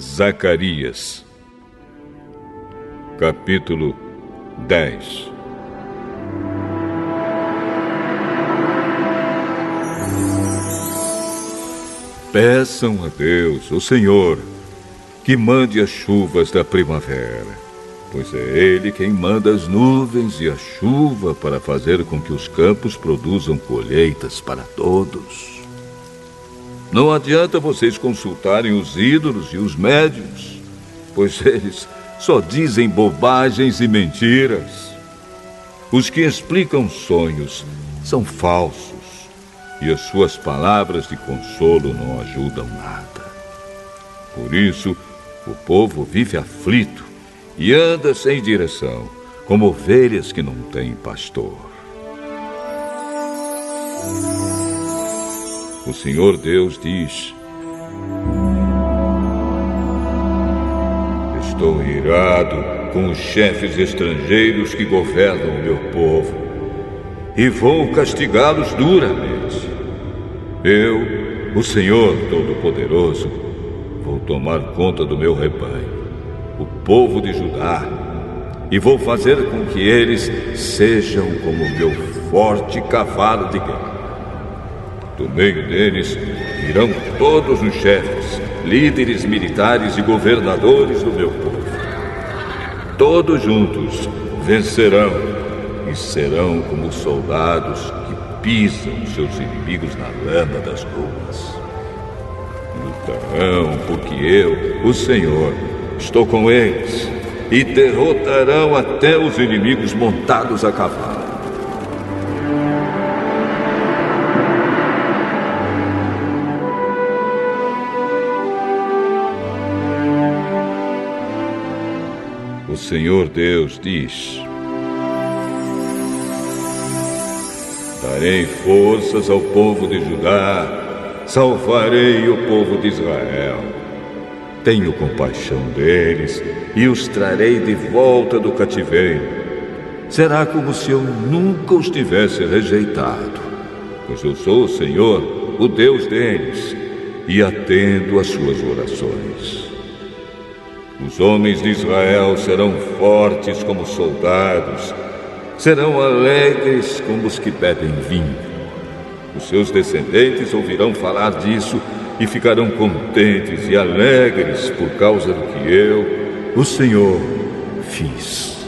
Zacarias, capítulo 10. Peçam a Deus, o Senhor, que mande as chuvas da primavera, pois é Ele quem manda as nuvens e a chuva para fazer com que os campos produzam colheitas para todos. Não adianta vocês consultarem os ídolos e os médiuns, pois eles só dizem bobagens e mentiras. Os que explicam sonhos são falsos, e as suas palavras de consolo não ajudam nada. Por isso, o povo vive aflito e anda sem direção, como ovelhas que não têm pastor. O Senhor Deus diz: estou irado com os chefes estrangeiros que governam o meu povo e vou castigá-los duramente. Eu, o Senhor Todo-Poderoso, vou tomar conta do meu rebanho, o povo de Judá, e vou fazer com que eles sejam como o meu forte cavalo de guerra. Do meio deles virão todos os chefes, líderes militares e governadores do meu povo. Todos juntos vencerão e serão como soldados que pisam seus inimigos na lama das ruas. Lutarão porque eu, o Senhor, estou com eles e derrotarão até os inimigos montados a cavalo. O Senhor Deus diz: darei forças ao povo de Judá, salvarei o povo de Israel. Tenho compaixão deles e os trarei de volta do cativeiro. Será como se eu nunca os tivesse rejeitado, pois eu sou o Senhor, o Deus deles, e atendo às suas orações. Os homens de Israel serão fortes como soldados, serão alegres como os que bebem vinho. Os seus descendentes ouvirão falar disso e ficarão contentes e alegres por causa do que eu, o Senhor, fiz.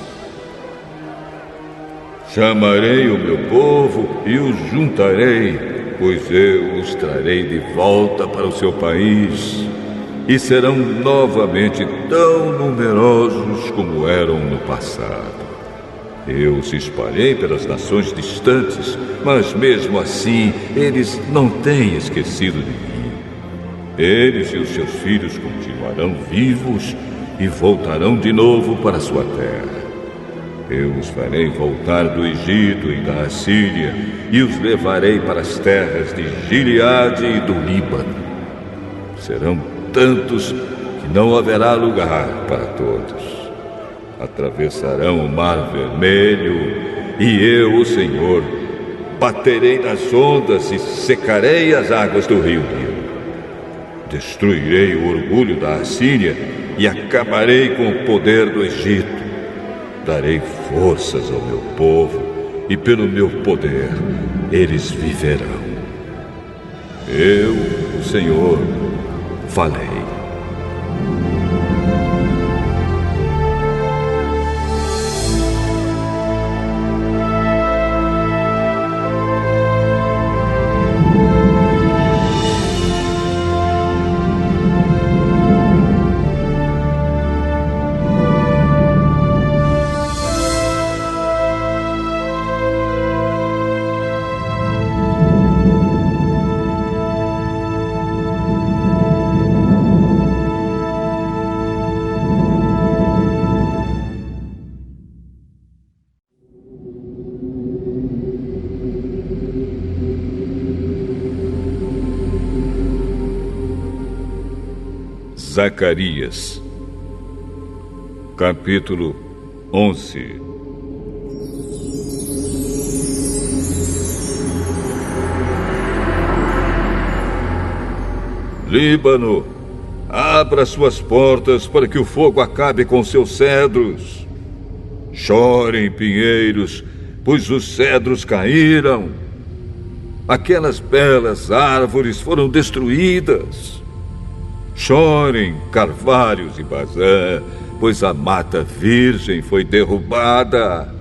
Chamarei o meu povo e os juntarei, pois eu os trarei de volta para o seu país, e serão novamente tão numerosos como eram no passado. Eu os espalhei pelas nações distantes, mas mesmo assim eles não têm esquecido de mim. Eles e os seus filhos continuarão vivos e voltarão de novo para sua terra. Eu os farei voltar do Egito e da Assíria e os levarei para as terras de Gileade e do Líbano. Serão tantos que não haverá lugar para todos. Atravessarão o Mar Vermelho e eu, o Senhor, baterei nas ondas e secarei as águas do rio Nilo. Destruirei o orgulho da Assíria e acabarei com o poder do Egito. Darei forças ao meu povo e pelo meu poder eles viverão. Eu, o Senhor, falei. Zacarias, capítulo 11. Líbano, Abra suas portas para que o fogo acabe com seus cedros. Chorem, pinheiros, pois os cedros caíram. Aquelas belas árvores foram destruídas. Chorem, carvalhos e Bazã, pois a mata virgem foi derrubada.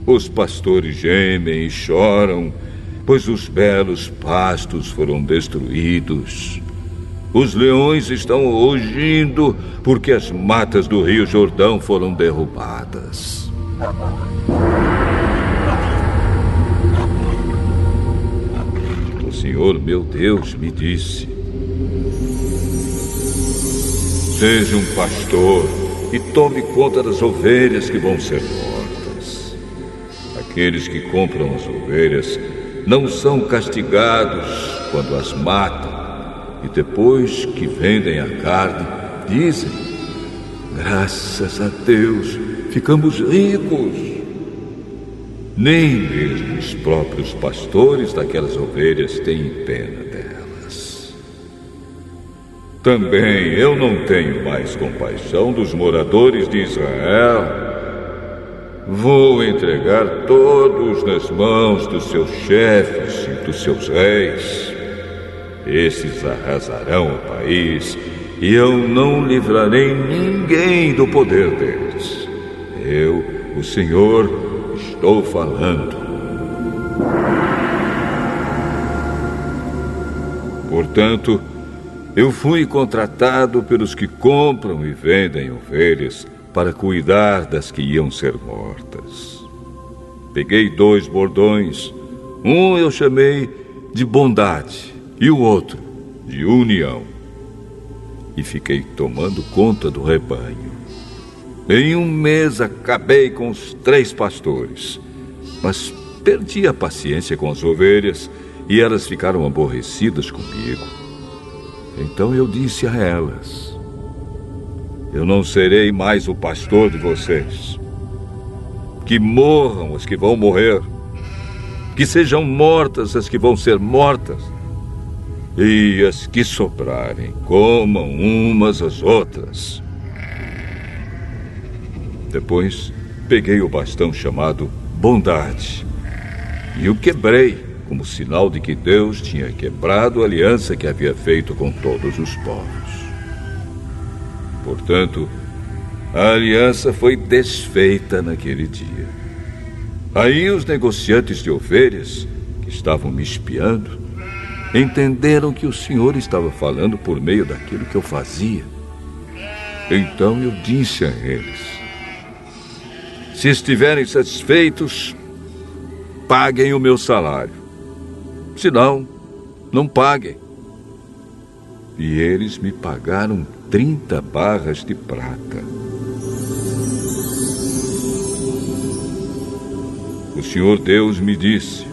Os pastores gemem e choram, pois os belos pastos foram destruídos. Os leões estão rugindo, porque as matas do Rio Jordão foram derrubadas. O Senhor, meu Deus, me disse: seja um pastor e tome conta das ovelhas que vão ser mortas. Aqueles que compram as ovelhas não são castigados quando as matam, e depois que vendem a carne, dizem: graças a Deus, ficamos ricos. Nem mesmo os próprios pastores daquelas ovelhas têm pena delas. Também eu não tenho mais compaixão dos moradores de Israel. Vou entregar todos nas mãos dos seus chefes e dos seus reis. Esses arrasarão o país e eu não livrarei ninguém do poder deles. Eu, o Senhor, estou falando. Portanto, eu fui contratado pelos que compram e vendem ovelhas para cuidar das que iam ser mortas. Peguei 2 bordões. Um eu chamei de bondade e o outro de união. E fiquei tomando conta do rebanho. Em 1 mês acabei com os 3 pastores, mas perdi a paciência com as ovelhas e elas ficaram aborrecidas comigo. Então eu disse a elas: eu não serei mais o pastor de vocês. Que morram as que vão morrer, que sejam mortas as que vão ser mortas, e as que sobrarem comam umas às outras. Depois, peguei o bastão chamado bondade e o quebrei como sinal de que Deus tinha quebrado a aliança que havia feito com todos os povos. Portanto, a aliança foi desfeita naquele dia. Aí os negociantes de ovelhas, que estavam me espiando, entenderam que o Senhor estava falando por meio daquilo que eu fazia. Então eu disse a eles: se estiverem satisfeitos, paguem o meu salário. Se não, não paguem. E eles me pagaram 30 barras de prata. O Senhor Deus me disse: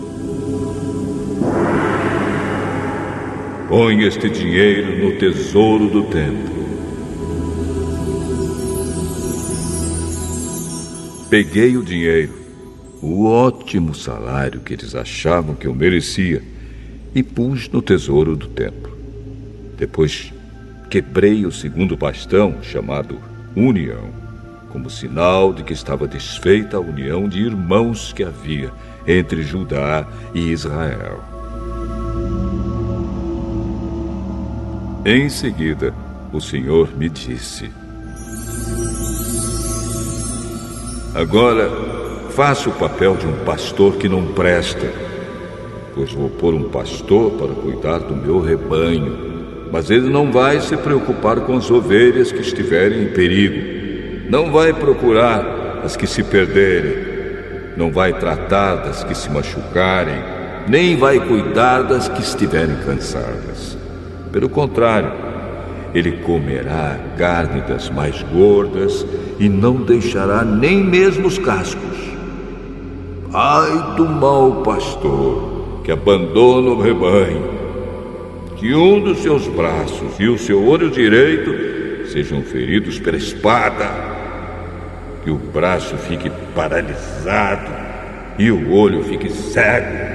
põe este dinheiro no tesouro do templo. Peguei o dinheiro, o ótimo salário que eles achavam que eu merecia, e pus no tesouro do templo. Depois quebrei o 2º bastão, chamado união, como sinal de que estava desfeita a união de irmãos que havia entre Judá e Israel. Em seguida, o Senhor me disse: agora, faça o papel de um pastor que não presta, pois vou pôr um pastor para cuidar do meu rebanho, mas ele não vai se preocupar com as ovelhas que estiverem em perigo, não vai procurar as que se perderem, não vai tratar das que se machucarem, nem vai cuidar das que estiverem cansadas. Pelo contrário, ele comerá a carne das mais gordas e não deixará nem mesmo os cascos. Ai do mau pastor que abandona o rebanho, que um dos seus braços e o seu olho direito sejam feridos pela espada, que o braço fique paralisado e o olho fique cego.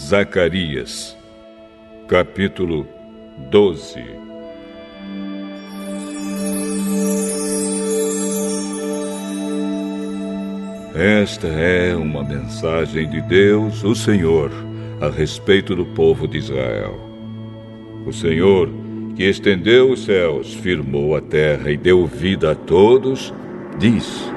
Zacarias, capítulo 12. Esta é uma mensagem de Deus, o Senhor, a respeito do povo de Israel. O Senhor, que estendeu os céus, firmou a terra e deu vida a todos, diz: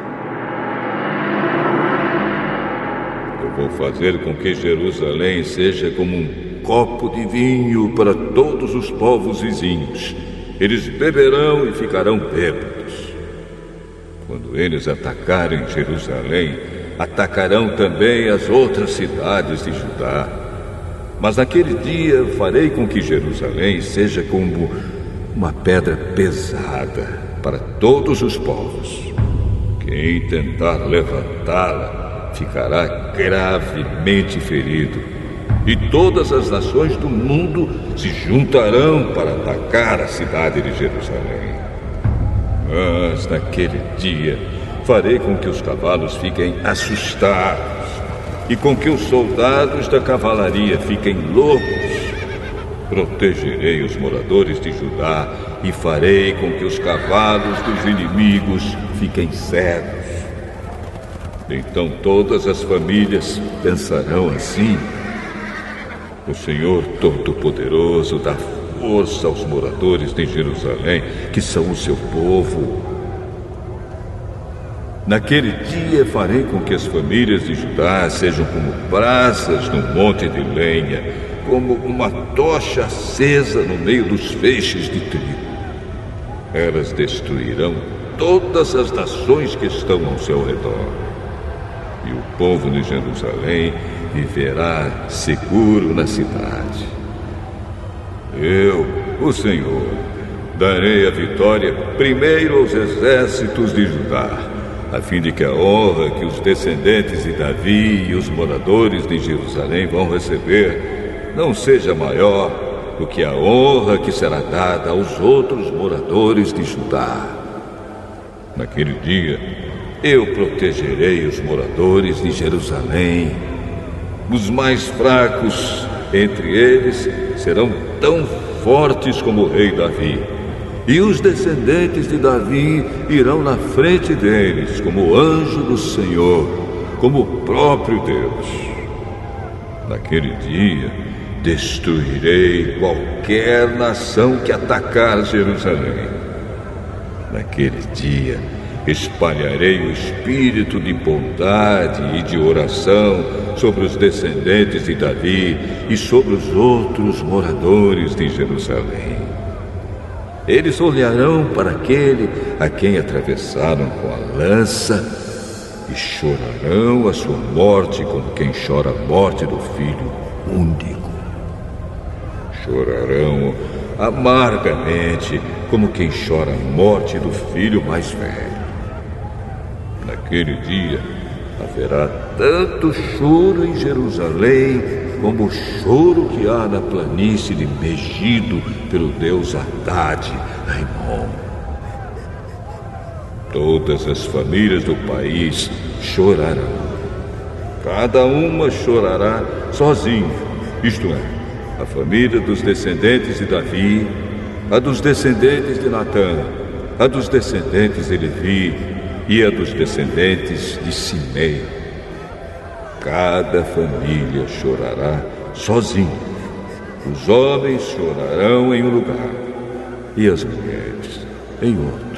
Eu vou fazer com que Jerusalém seja como um copo de vinho para todos os povos vizinhos. Eles beberão e ficarão bêbados. Quando eles atacarem Jerusalém, atacarão também as outras cidades de Judá. Mas naquele dia farei com que Jerusalém seja como uma pedra pesada para todos os povos. Quem tentar levantá-la ficará gravemente ferido. E todas as nações do mundo se juntarão para atacar a cidade de Jerusalém. Mas naquele dia farei com que os cavalos fiquem assustados e com que os soldados da cavalaria fiquem loucos. Protegerei os moradores de Judá e farei com que os cavalos dos inimigos fiquem cegos. Então todas as famílias pensarão assim: o Senhor Todo-Poderoso dá força aos moradores de Jerusalém, que são o seu povo. Naquele dia farei com que as famílias de Judá sejam como brasas no monte de lenha, como uma tocha acesa no meio dos feixes de trigo. Elas destruirão todas as nações que estão ao seu redor. E o povo de Jerusalém viverá seguro na cidade. Eu, o Senhor, darei a vitória primeiro aos exércitos de Judá, a fim de que a honra que os descendentes de Davi e os moradores de Jerusalém vão receber não seja maior do que a honra que será dada aos outros moradores de Judá. Naquele dia, eu protegerei os moradores de Jerusalém. Os mais fracos entre eles serão tão fortes como o rei Davi. E os descendentes de Davi irão na frente deles como o anjo do Senhor, como o próprio Deus. Naquele dia, destruirei qualquer nação que atacar Jerusalém. Naquele dia, espalharei o espírito de bondade e de oração sobre os descendentes de Davi e sobre os outros moradores de Jerusalém. Eles olharão para aquele a quem atravessaram com a lança e chorarão a sua morte como quem chora a morte do filho único. Chorarão amargamente como quem chora a morte do filho mais velho. Naquele dia haverá tanto choro em Jerusalém como o choro que há na planície de Megido pelo deus Haddad, Rimon. Todas as famílias do país chorarão. Cada uma chorará sozinha, isto é, a família dos descendentes de Davi, a dos descendentes de Natã, a dos descendentes de Levi e a dos descendentes de Simei. Cada família chorará sozinha. Os homens chorarão em um lugar e as mulheres em outro.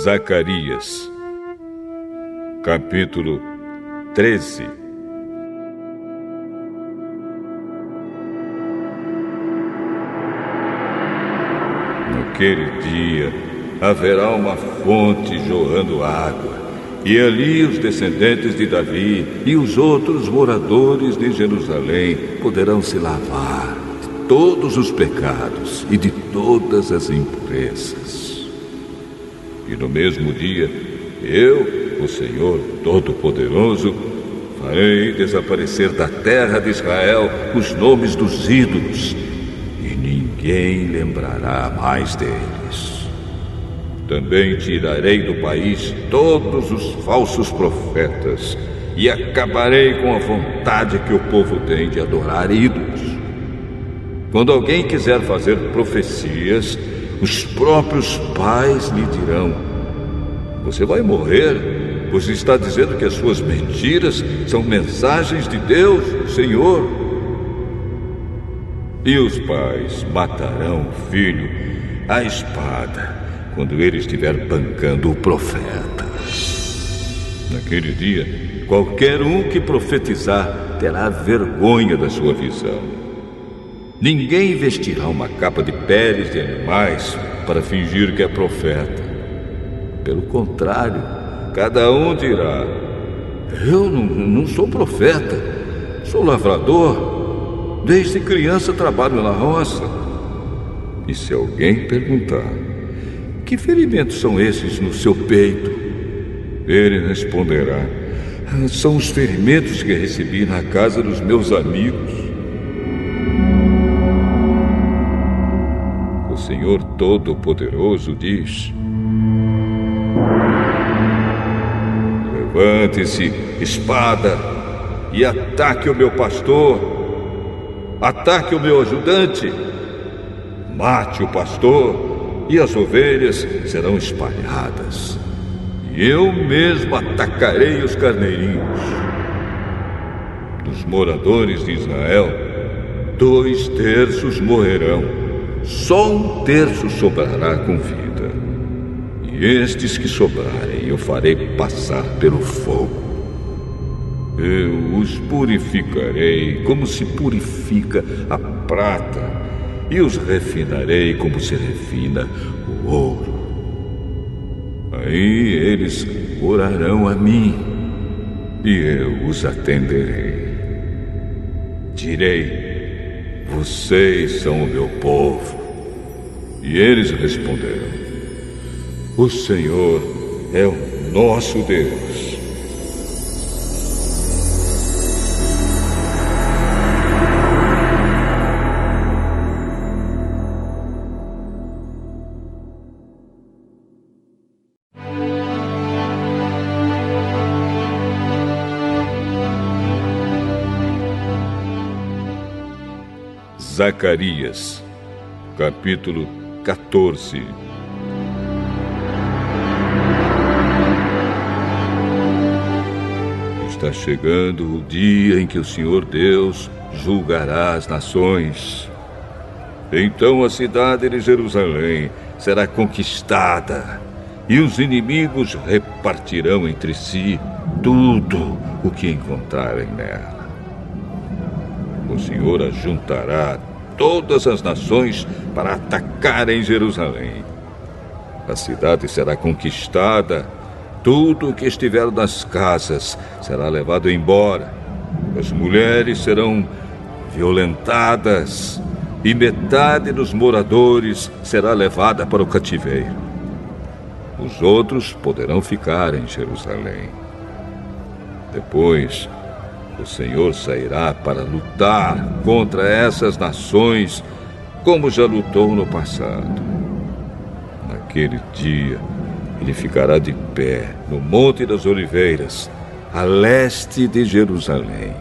Zacarias, capítulo 13. Naquele dia haverá uma fonte jorrando água E ali os descendentes de Davi e os outros moradores de Jerusalém poderão se lavar de todos os pecados e de todas as impurezas. E no mesmo dia, eu, o Senhor Todo-Poderoso, farei desaparecer da terra de Israel os nomes dos ídolos, e ninguém lembrará mais deles. Também tirarei do país todos os falsos profetas e acabarei com a vontade que o povo tem de adorar ídolos. Quando alguém quiser fazer profecias, os próprios pais lhe dirão: você vai morrer, pois está dizendo que as suas mentiras são mensagens de Deus, o Senhor. E os pais matarão o filho à espada quando ele estiver bancando o profeta. Naquele dia, qualquer um que profetizar terá vergonha da sua visão. Ninguém vestirá uma capa de peles de animais para fingir que é profeta. Pelo contrário, cada um dirá: eu não sou profeta, sou lavrador. Desde criança trabalho na roça. E se alguém perguntar: que ferimentos são esses no seu peito? Ele responderá: são os ferimentos que recebi na casa dos meus amigos. O Senhor Todo-Poderoso diz: levante-se, espada, e ataque o meu pastor. Ataque o meu ajudante. Mate o pastor, e as ovelhas serão espalhadas. E eu mesmo atacarei os carneirinhos. Dos moradores de Israel, 2/3 morrerão. Só 1/3 sobrará com vida. E estes que sobrarem eu farei passar pelo fogo. Eu os purificarei como se purifica a prata, e os refinarei como se refina o ouro. Aí eles orarão a mim, e eu os atenderei. Direi: vocês são o meu povo. E eles responderão: o Senhor é o nosso Deus. Zacarias, capítulo 14. Está chegando o dia em que o Senhor Deus julgará as nações. Então a cidade de Jerusalém será conquistada, e os inimigos repartirão entre si tudo o que encontrarem nela. O Senhor ajuntará todas as nações para atacarem Jerusalém. A cidade será conquistada, tudo o que estiver nas casas será levado embora. As mulheres serão violentadas e metade dos moradores será levada para o cativeiro. Os outros poderão ficar em Jerusalém. Depois, o Senhor sairá para lutar contra essas nações, como já lutou no passado. Naquele dia, ele ficará de pé no Monte das Oliveiras, a leste de Jerusalém.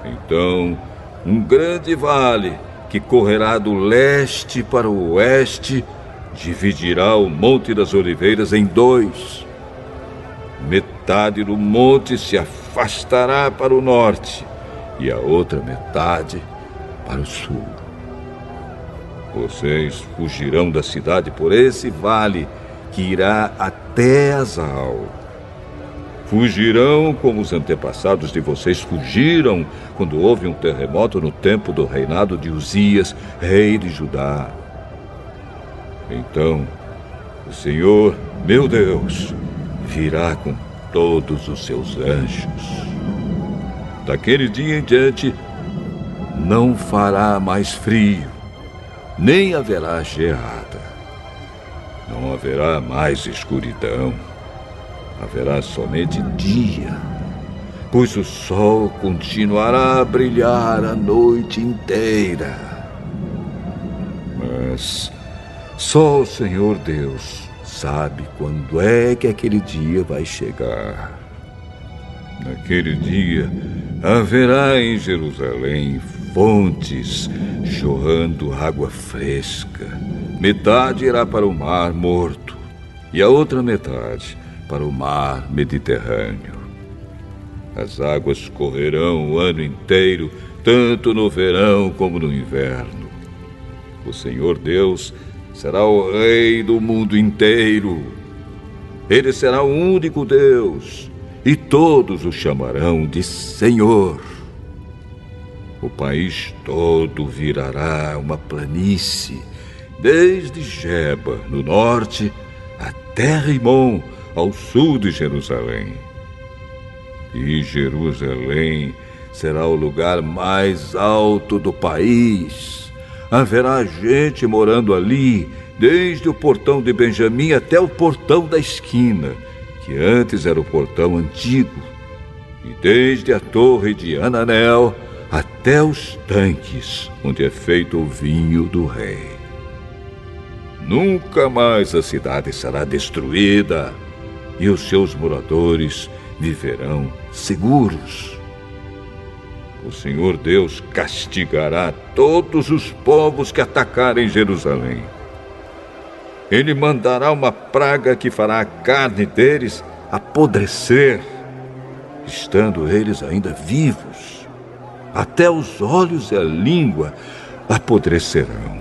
Então, um grande vale que correrá do leste para o oeste dividirá o Monte das Oliveiras em 2. Metade do monte se afastará para o norte e a outra metade para o sul. Vocês fugirão da cidade por esse vale que irá até Azal. Fugirão como os antepassados de vocês fugiram quando houve um terremoto no tempo do reinado de Uzias, rei de Judá. Então, o Senhor, meu Deus, virá com todos os seus anjos. Daquele dia em diante, não fará mais frio, nem haverá geada. Não haverá mais escuridão. Haverá somente dia, pois o sol continuará a brilhar a noite inteira. Mas só o Senhor Deus sabe quando é que aquele dia vai chegar. Naquele dia, haverá em Jerusalém fontes jorrando água fresca. Metade irá para o Mar Morto e a outra metade para o Mar Mediterrâneo. As águas correrão o ano inteiro, tanto no verão como no inverno. O Senhor Deus será o Rei do mundo inteiro. Ele será o único Deus, e todos o chamarão de Senhor. O país todo virará uma planície, desde Geba, no norte, até Rimon, ao sul de Jerusalém. E Jerusalém será o lugar mais alto do país. Haverá gente morando ali, desde o portão de Benjamim até o portão da esquina, que antes era o portão antigo, e desde a torre de Ananel até os tanques, onde é feito o vinho do rei. Nunca mais a cidade será destruída, e os seus moradores viverão seguros. O Senhor Deus castigará todos os povos que atacarem Jerusalém. Ele mandará uma praga que fará a carne deles apodrecer, estando eles ainda vivos. Até os olhos e a língua apodrecerão.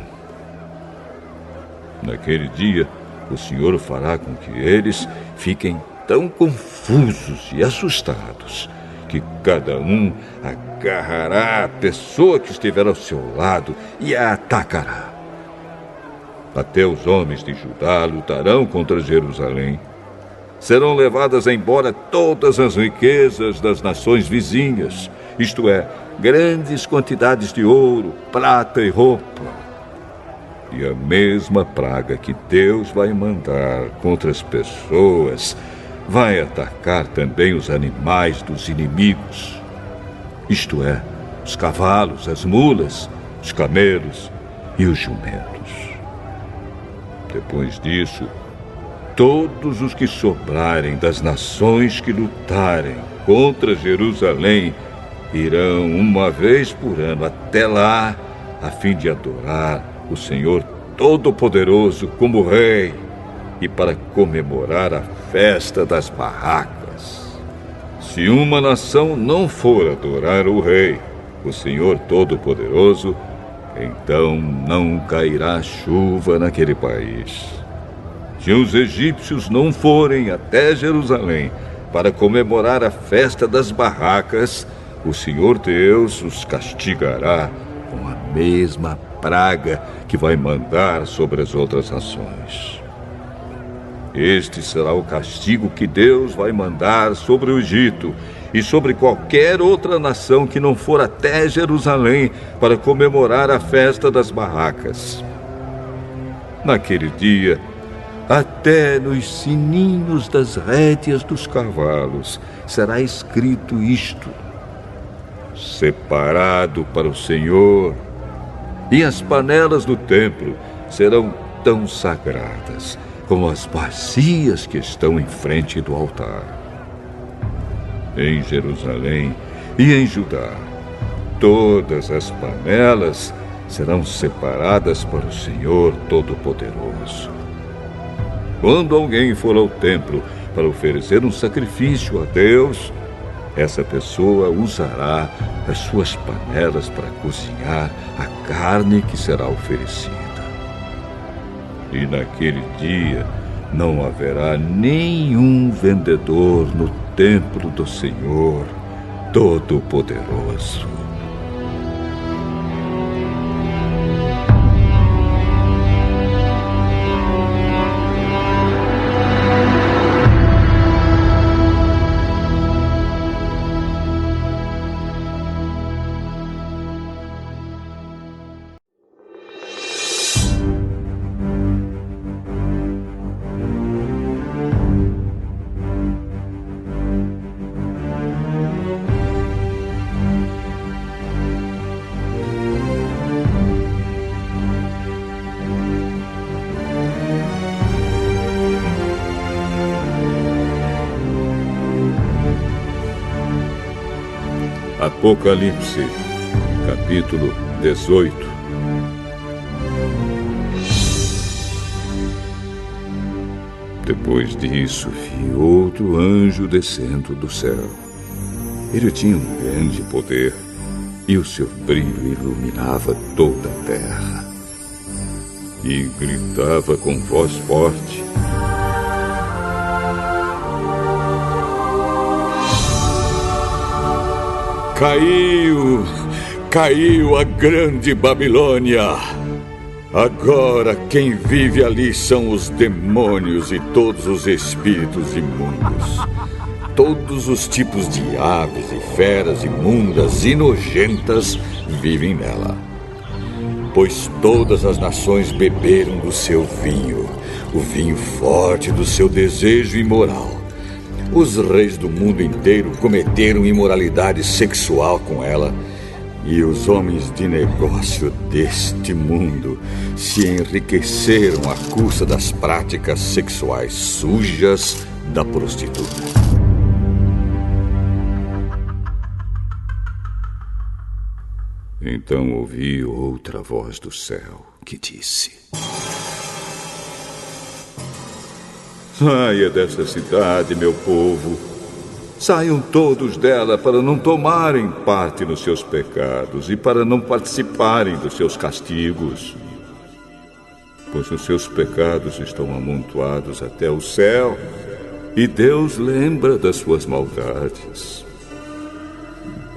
Naquele dia, o Senhor fará com que eles fiquem tão confusos e assustados que cada um agarrará a pessoa que estiver ao seu lado e a atacará. Até os homens de Judá lutarão contra Jerusalém. Serão levadas embora todas as riquezas das nações vizinhas, isto é, grandes quantidades de ouro, prata e roupa. E a mesma praga que Deus vai mandar contra as pessoas vai atacar também os animais dos inimigos, isto é, os cavalos, as mulas, os camelos e os jumentos. Depois disso, todos os que sobrarem das nações que lutarem contra Jerusalém irão uma vez por ano até lá, a fim de adorar o Senhor Todo-Poderoso como Rei e para comemorar a festa das barracas. Se uma nação não for adorar o Rei, o Senhor Todo-Poderoso, então não cairá chuva naquele país. Se os egípcios não forem até Jerusalém para comemorar a festa das barracas, o Senhor Deus os castigará com a mesma praga que vai mandar sobre as outras nações. Este será o castigo que Deus vai mandar sobre o Egito e sobre qualquer outra nação que não for até Jerusalém para comemorar a festa das barracas. Naquele dia, até nos sininhos das rédeas dos cavalos será escrito isto: separado para o Senhor, e as panelas do templo serão tão sagradas como as bacias que estão em frente do altar. Em Jerusalém e em Judá, todas as panelas serão separadas para o Senhor Todo-Poderoso. Quando alguém for ao templo para oferecer um sacrifício a Deus, essa pessoa usará as suas panelas para cozinhar a carne que será oferecida. E naquele dia não haverá nenhum vendedor no templo do Senhor Todo-Poderoso. Apocalipse, capítulo 18. Depois disso, vi outro anjo descendo do céu. Ele tinha um grande poder e o seu brilho iluminava toda a terra. E gritava com voz forte: Caiu a grande Babilônia! Agora quem vive ali são os demônios e todos os espíritos imundos. Todos os tipos de aves e feras imundas e nojentas vivem nela. Pois todas as nações beberam do seu vinho, o vinho forte do seu desejo imoral. Os reis do mundo inteiro cometeram imoralidade sexual com ela, e os homens de negócio deste mundo se enriqueceram à custa das práticas sexuais sujas da prostituta. Então ouvi outra voz do céu que disse: Saia dessa cidade, meu povo. Saiam todos dela para não tomarem parte nos seus pecados e para não participarem dos seus castigos. Pois os seus pecados estão amontoados até o céu e Deus lembra das suas maldades.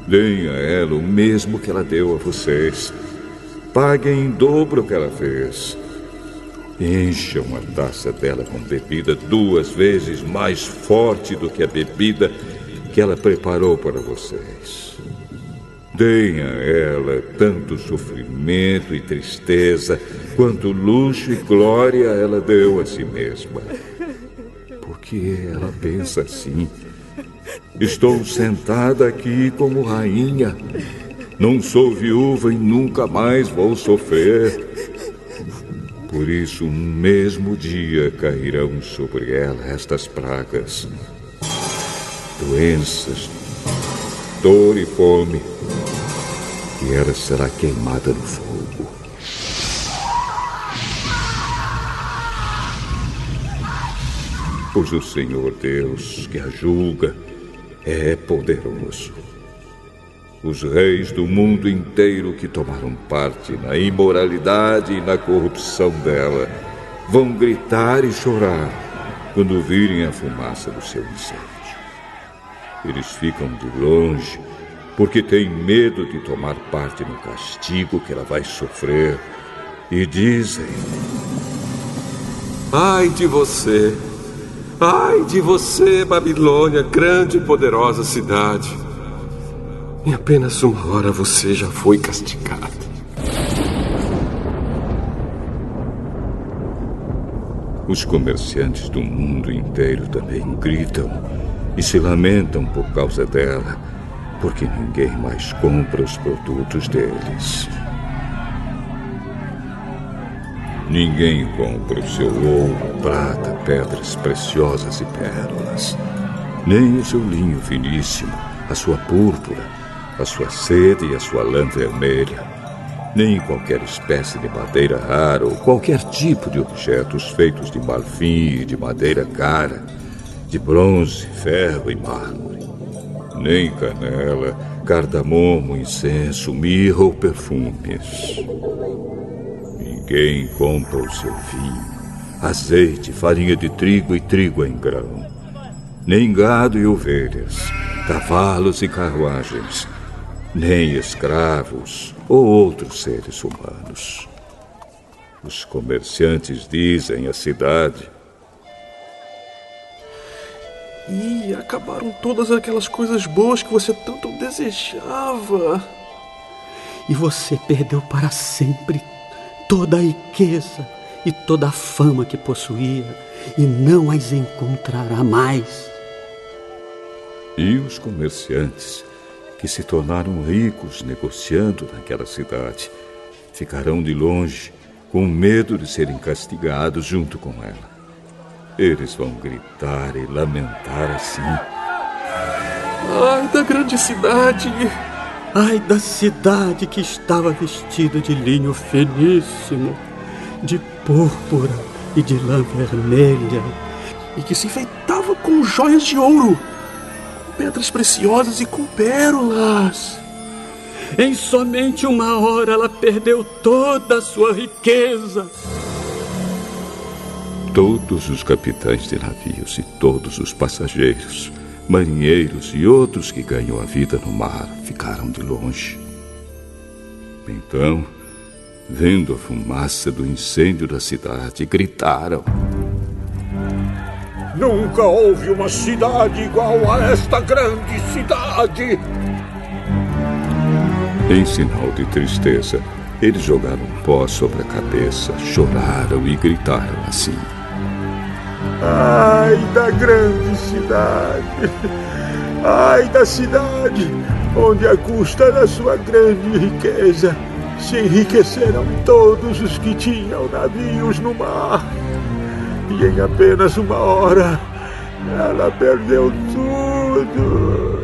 Deem a ela o mesmo que ela deu a vocês. Paguem em dobro o que ela fez. Encham a taça dela com bebida 2 vezes mais forte do que a bebida que ela preparou para vocês. Deem a ela tanto sofrimento e tristeza quanto luxo e glória ela deu a si mesma. Porque ela pensa assim: estou sentada aqui como rainha. Não sou viúva e nunca mais vou sofrer. Por isso, no mesmo dia cairão sobre ela estas pragas: doenças, dor e fome, e ela será queimada no fogo. Pois o Senhor Deus, que a julga, é poderoso. Os reis do mundo inteiro que tomaram parte na imoralidade e na corrupção dela vão gritar e chorar quando virem a fumaça do seu incêndio. Eles ficam de longe porque têm medo de tomar parte no castigo que ela vai sofrer e dizem: Ai de você! Ai de você, Babilônia, grande e poderosa cidade! Em apenas 1 hora você já foi castigado. Os comerciantes do mundo inteiro também gritam e se lamentam por causa dela, porque ninguém mais compra os produtos deles. Ninguém compra o seu ouro, prata, pedras preciosas e pérolas, nem o seu linho finíssimo, a sua púrpura, a sua seda e a sua lã vermelha, nem qualquer espécie de madeira rara ou qualquer tipo de objetos feitos de marfim e de madeira cara, de bronze, ferro e mármore, nem canela, cardamomo, incenso, mirra ou perfumes. Ninguém compra o seu vinho, azeite, farinha de trigo e trigo em grão, nem gado e ovelhas, cavalos e carruagens, nem escravos ou outros seres humanos. Os comerciantes dizem à cidade: E acabaram todas aquelas coisas boas que você tanto desejava. E você perdeu para sempre toda a riqueza e toda a fama que possuía, e não as encontrará mais. E os comerciantes, que se tornaram ricos negociando naquela cidade, ficarão de longe, com medo de serem castigados junto com ela. Eles vão gritar e lamentar assim: Ai da grande cidade! Ai da cidade que estava vestida de linho finíssimo, de púrpura e de lã vermelha, e que se enfeitava com joias de ouro, com pedras preciosas e com pérolas. Em somente uma hora ela perdeu toda a sua riqueza. Todos os capitães de navios e todos os passageiros, marinheiros e outros que ganham a vida no mar ficaram de longe. Então, vendo a fumaça do incêndio da cidade, gritaram: Nunca houve uma cidade igual a esta grande cidade! Em sinal de tristeza, eles jogaram pó sobre a cabeça, choraram e gritaram assim: Ai da grande cidade! Ai da cidade onde, à custa da sua grande riqueza, se enriqueceram todos os que tinham navios no mar. E em apenas uma hora, ela perdeu tudo.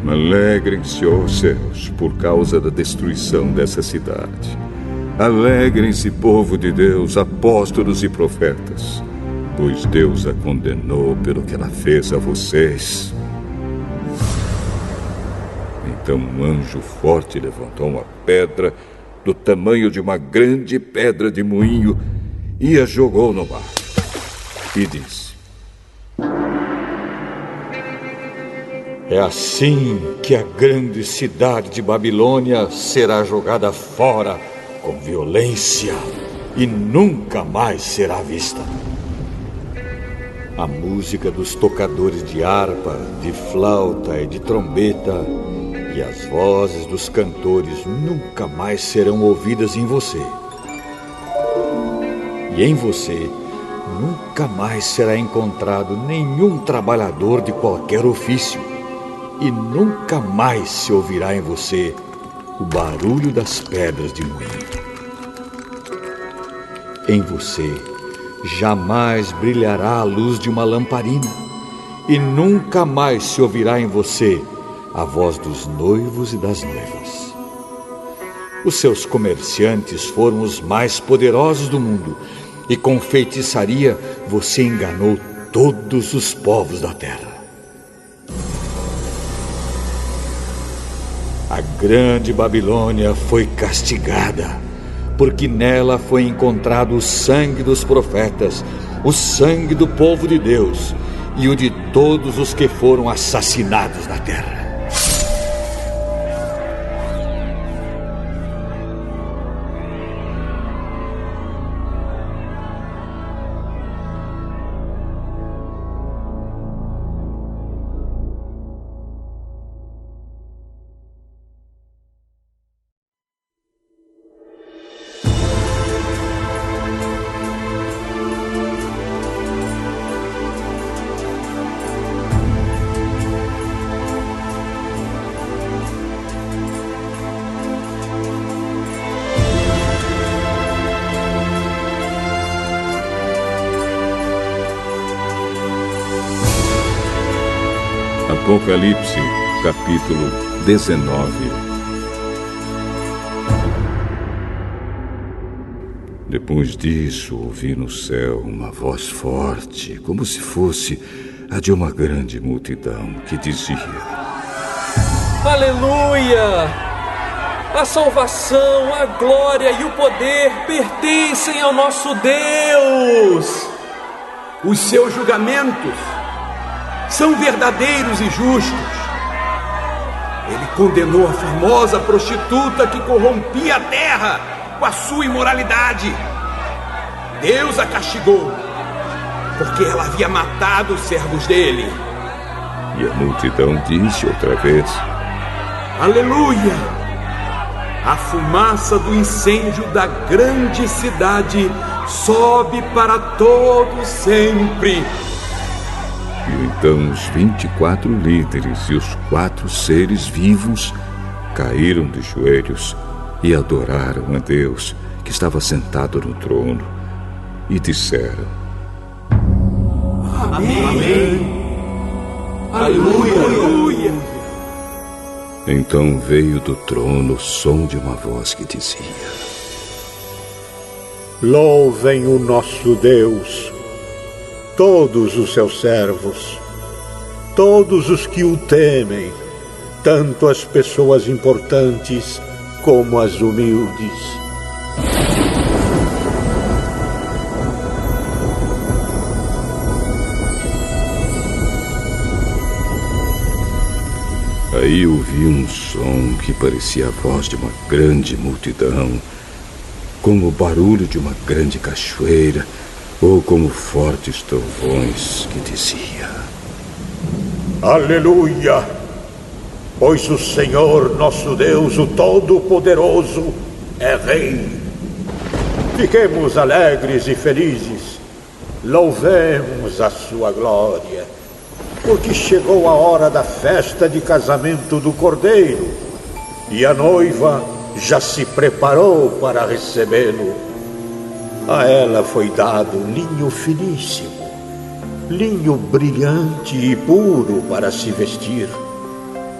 Alegrem-se, ó céus, por causa da destruição dessa cidade. Alegrem-se, povo de Deus, apóstolos e profetas, pois Deus a condenou pelo que ela fez a vocês. Então um anjo forte levantou uma pedra do tamanho de uma grande pedra de moinho e a jogou no mar. E disse: É assim que a grande cidade de Babilônia será jogada fora com violência e nunca mais será vista. A música dos tocadores de harpa, de flauta e de trombeta e as vozes dos cantores nunca mais serão ouvidas em você. E em você nunca mais será encontrado nenhum trabalhador de qualquer ofício. E nunca mais se ouvirá em você o barulho das pedras de moinho. Em você jamais brilhará a luz de uma lamparina, e nunca mais se ouvirá em você a voz dos noivos e das noivas. Os seus comerciantes foram os mais poderosos do mundo, e com feitiçaria você enganou todos os povos da terra. A grande Babilônia foi castigada, porque nela foi encontrado o sangue dos profetas, o sangue do povo de Deus e o de todos os que foram assassinados na terra. Apocalipse, capítulo 19. Depois disso, ouvi no céu uma voz forte, como se fosse a de uma grande multidão, que dizia: Aleluia! A salvação, a glória e o poder pertencem ao nosso Deus! Os seus julgamentos são verdadeiros e justos. Ele condenou a famosa prostituta que corrompia a terra com a sua imoralidade. Deus a castigou, porque ela havia matado os servos dele. E a multidão disse outra vez: Aleluia! A fumaça do incêndio da grande cidade sobe para todo sempre. E então os 24 líderes e os 4 seres vivos caíram de joelhos e adoraram a Deus, que estava sentado no trono, e disseram: Amém. Amém. Aleluia. Aleluia. Então veio do trono o som de uma voz que dizia: Louvem o nosso Deus, todos os seus servos, todos os que o temem, tanto as pessoas importantes como as humildes. Aí ouvi um som que parecia a voz de uma grande multidão, como o barulho de uma grande cachoeira, ou como fortes trovões, que dizia: Aleluia! Pois o Senhor, nosso Deus, o Todo-Poderoso, é Rei. Fiquemos alegres e felizes, louvemos a sua glória, porque chegou a hora da festa de casamento do Cordeiro, e a noiva já se preparou para recebê-lo. A ela foi dado linho finíssimo, linho brilhante e puro para se vestir.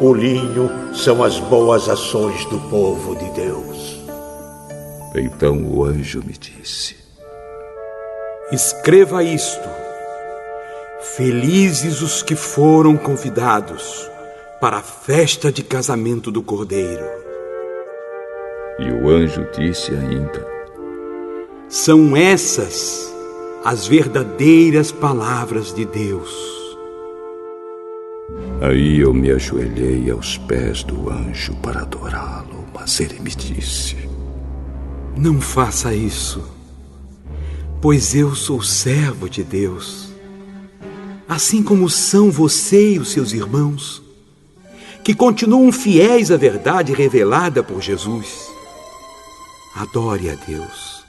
O linho são as boas ações do povo de Deus. Então o anjo me disse: Escreva isto: Felizes os que foram convidados para a festa de casamento do Cordeiro. E o anjo disse ainda: São essas as verdadeiras palavras de Deus. Aí eu me ajoelhei aos pés do anjo para adorá-lo, mas ele me disse: Não faça isso, pois eu sou servo de Deus, assim como são você e os seus irmãos, que continuam fiéis à verdade revelada por Jesus. Adore a Deus,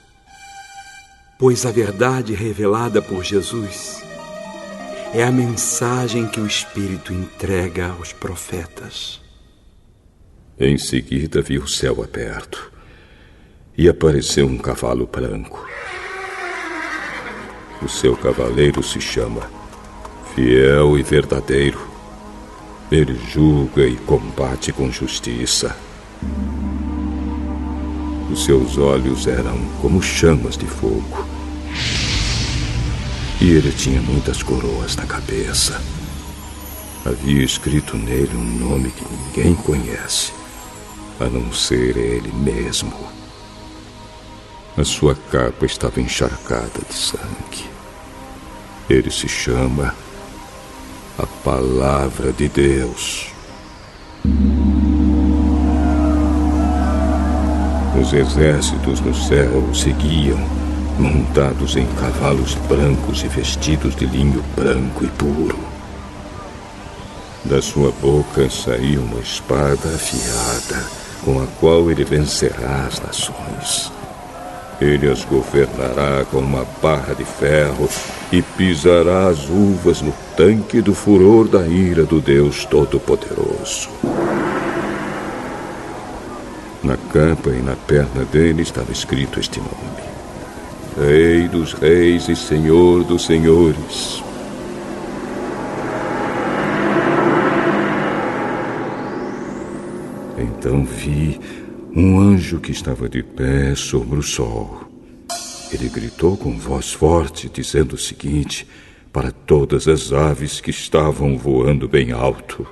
pois a verdade revelada por Jesus é a mensagem que o Espírito entrega aos profetas. Em seguida vi o céu aberto e apareceu um cavalo branco. O seu cavaleiro se chama Fiel e Verdadeiro. Ele julga e combate com justiça. Os seus olhos eram como chamas de fogo. E ele tinha muitas coroas na cabeça. Havia escrito nele um nome que ninguém conhece, a não ser ele mesmo. A sua capa estava encharcada de sangue. Ele se chama a Palavra de Deus. Os exércitos no céu o seguiam, montados em cavalos brancos e vestidos de linho branco e puro. Da sua boca saía uma espada afiada, com a qual ele vencerá as nações. Ele as governará com uma barra de ferro e pisará as uvas no tanque do furor da ira do Deus Todo-Poderoso. Na capa e na perna dele estava escrito este nome: Rei dos Reis e Senhor dos Senhores. Então vi um anjo que estava de pé sobre o sol. Ele gritou com voz forte, dizendo o seguinte para todas as aves que estavam voando bem alto: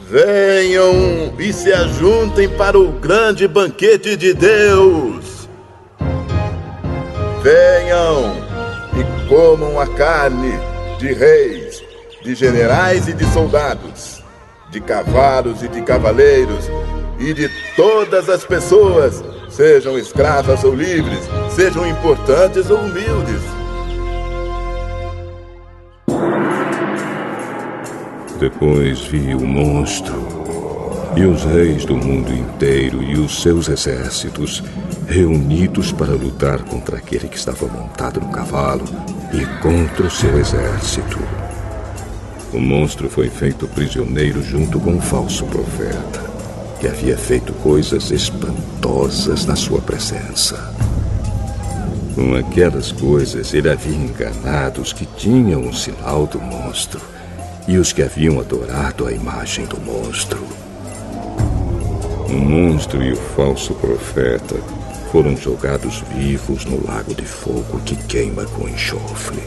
Venham e se ajuntem para o grande banquete de Deus. Venham e comam a carne de reis, de generais e de soldados, de cavalos e de cavaleiros, e de todas as pessoas, sejam escravas ou livres, sejam importantes ou humildes. Depois vi o monstro e os reis do mundo inteiro e os seus exércitos reunidos para lutar contra aquele que estava montado no cavalo e contra o seu exército. O monstro foi feito prisioneiro junto com um falso profeta, que havia feito coisas espantosas na sua presença. Com aquelas coisas, ele havia enganado os que tinham o sinal do monstro e os que haviam adorado a imagem do monstro. O monstro e o falso profeta foram jogados vivos no lago de fogo que queima com enxofre.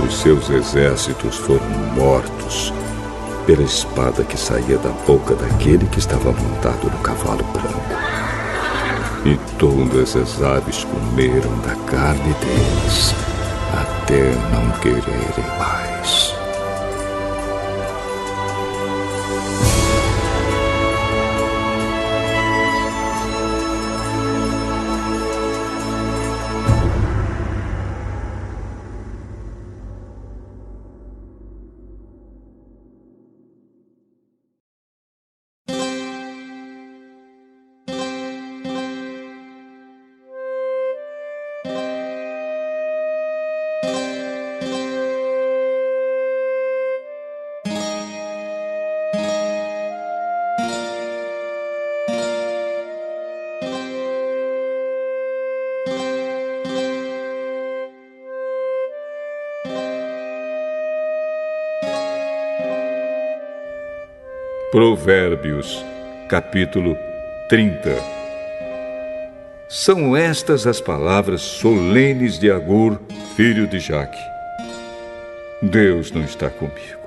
Os seus exércitos foram mortos pela espada que saía da boca daquele que estava montado no cavalo branco. E todas as aves comeram da carne deles, até não quererem mais. Provérbios, capítulo 30. São estas as palavras solenes de Agur, filho de Jaque. Deus não está comigo.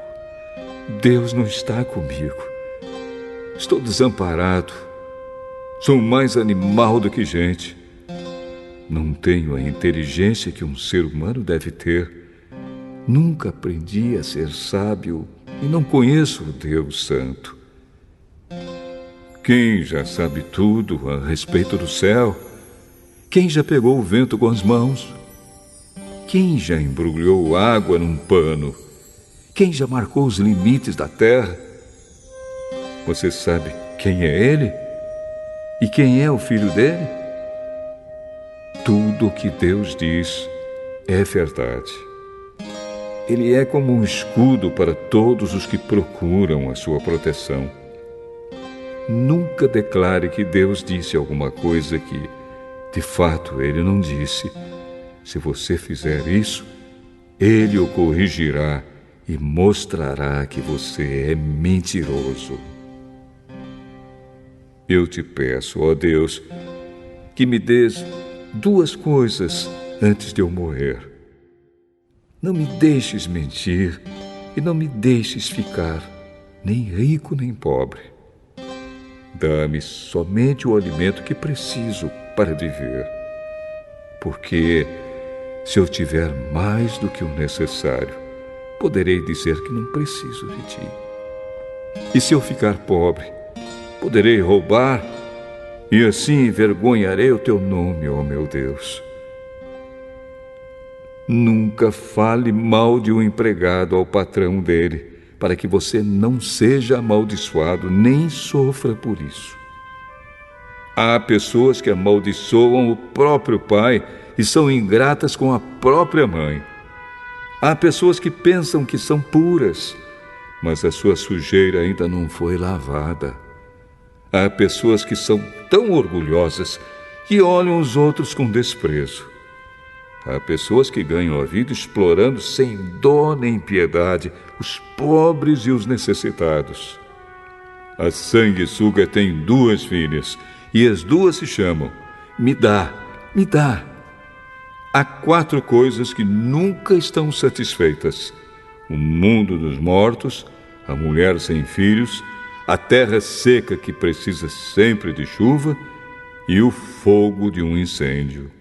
Deus não está comigo. Estou desamparado. Sou mais animal do que gente. Não tenho a inteligência que um ser humano deve ter. Nunca aprendi a ser sábio e não conheço o Deus Santo. Quem já sabe tudo a respeito do céu? Quem já pegou o vento com as mãos? Quem já embrulhou água num pano? Quem já marcou os limites da terra? Você sabe quem é ele? E quem é o filho dele? Tudo o que Deus diz é verdade. Ele é como um escudo para todos os que procuram a sua proteção. Nunca declare que Deus disse alguma coisa que, de fato, Ele não disse. Se você fizer isso, Ele o corrigirá e mostrará que você é mentiroso. Eu te peço, ó Deus, que me dês 2 coisas antes de eu morrer. Não me deixes mentir e não me deixes ficar nem rico nem pobre. Dá-me somente o alimento que preciso para viver. Porque se eu tiver mais do que o necessário, poderei dizer que não preciso de ti. E se eu ficar pobre, poderei roubar e assim envergonharei o teu nome, ó meu Deus. Nunca fale mal de um empregado ao patrão dele, para que você não seja amaldiçoado, nem sofra por isso. Há pessoas que amaldiçoam o próprio pai e são ingratas com a própria mãe. Há pessoas que pensam que são puras, mas a sua sujeira ainda não foi lavada. Há pessoas que são tão orgulhosas que olham os outros com desprezo. Há pessoas que ganham a vida explorando sem dó nem piedade os pobres e os necessitados. A sanguessuga tem 2 filhas e as 2 se chamam Me dá, me dá. Há 4 coisas que nunca estão satisfeitas: o mundo dos mortos, a mulher sem filhos, a terra seca que precisa sempre de chuva e o fogo de um incêndio.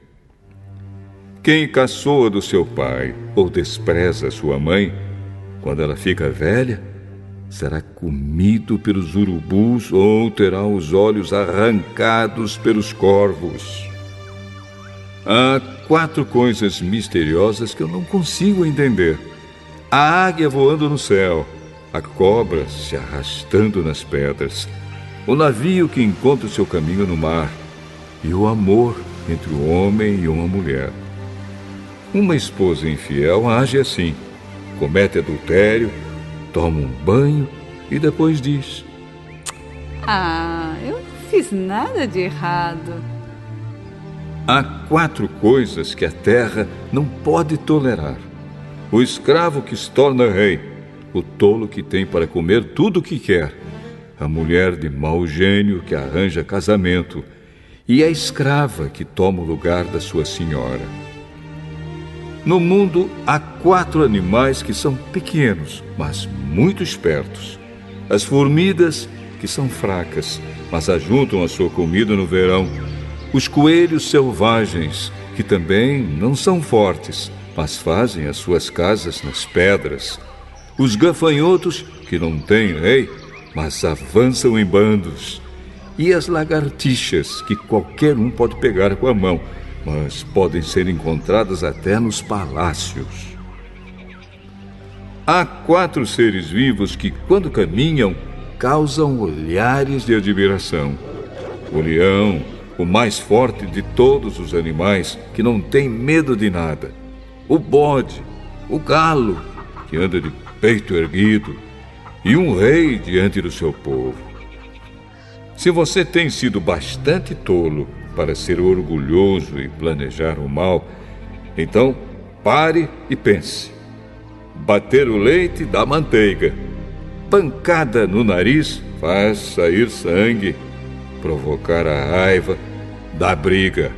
Quem caçoa do seu pai ou despreza sua mãe, quando ela fica velha, será comido pelos urubus ou terá os olhos arrancados pelos corvos. Há 4 coisas misteriosas que eu não consigo entender: a águia voando no céu, a cobra se arrastando nas pedras, o navio que encontra o seu caminho no mar e o amor entre o homem e uma mulher. Uma esposa infiel age assim: comete adultério, toma um banho e depois diz: eu não fiz nada de errado. Há 4 coisas que a terra não pode tolerar: o escravo que se torna rei, o tolo que tem para comer tudo o que quer, a mulher de mau gênio que arranja casamento e a escrava que toma o lugar da sua senhora. No mundo há 4 animais que são pequenos, mas muito espertos. As formigas, que são fracas, mas ajuntam a sua comida no verão. Os coelhos selvagens, que também não são fortes, mas fazem as suas casas nas pedras. Os gafanhotos, que não têm rei, mas avançam em bandos. E as lagartixas, que qualquer um pode pegar com a mão, mas podem ser encontradas até nos palácios. Há 4 seres vivos que, quando caminham, causam olhares de admiração. O leão, o mais forte de todos os animais, que não tem medo de nada. O bode, o galo, que anda de peito erguido, e um rei diante do seu povo. Se você tem sido bastante tolo para ser orgulhoso e planejar o mal, então pare e pense. Bater o leite dá manteiga. Pancada no nariz faz sair sangue. Provocar a raiva dá briga.